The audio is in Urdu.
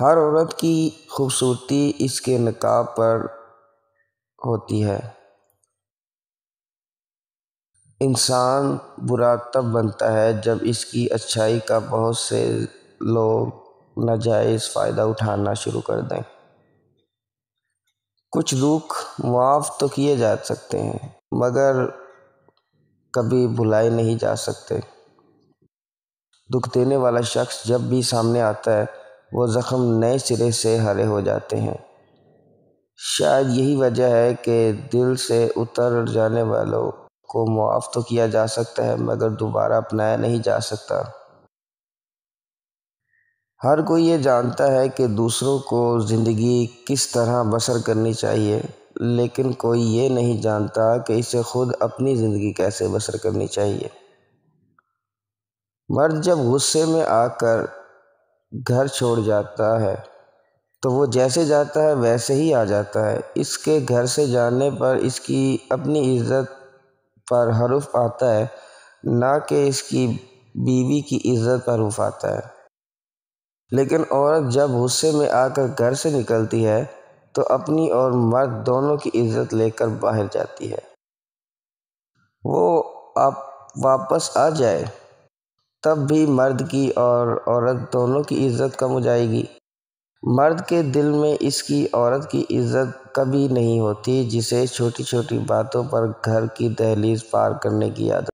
ہر عورت کی خوبصورتی اس کے نقاب پر ہوتی ہے۔ انسان برا تب بنتا ہے جب اس کی اچھائی کا بہت سے لوگ ناجائز فائدہ اٹھانا شروع کر دیں۔ کچھ دکھ معاف تو کیے جا سکتے ہیں مگر کبھی بھلائے نہیں جا سکتے۔ دکھ دینے والا شخص جب بھی سامنے آتا ہے وہ زخم نئے سرے سے ہرے ہو جاتے ہیں۔ شاید یہی وجہ ہے کہ دل سے اتر جانے والوں کو معاف تو کیا جا سکتا ہے مگر دوبارہ اپنایا نہیں جا سکتا۔ ہر کوئی یہ جانتا ہے کہ دوسروں کو زندگی کس طرح بسر کرنی چاہیے، لیکن کوئی یہ نہیں جانتا کہ اسے خود اپنی زندگی کیسے بسر کرنی چاہیے۔ مرد جب غصے میں آ کر گھر چھوڑ جاتا ہے تو وہ جیسے جاتا ہے ویسے ہی آ جاتا ہے۔ اس کے گھر سے جانے پر اس کی اپنی عزت پر حرف آتا ہے، نہ کہ اس کی بیوی کی عزت پر حرف آتا ہے۔ لیکن عورت جب غصے میں آ کر گھر سے نکلتی ہے تو اپنی اور مرد دونوں کی عزت لے کر باہر جاتی ہے۔ وہ واپس آ جائے تب بھی مرد کی اور عورت دونوں کی عزت کم ہو جائے گی۔ مرد کے دل میں اس کی عورت کی عزت کبھی نہیں ہوتی جسے چھوٹی چھوٹی باتوں پر گھر کی دہلیز پار کرنے کی عادت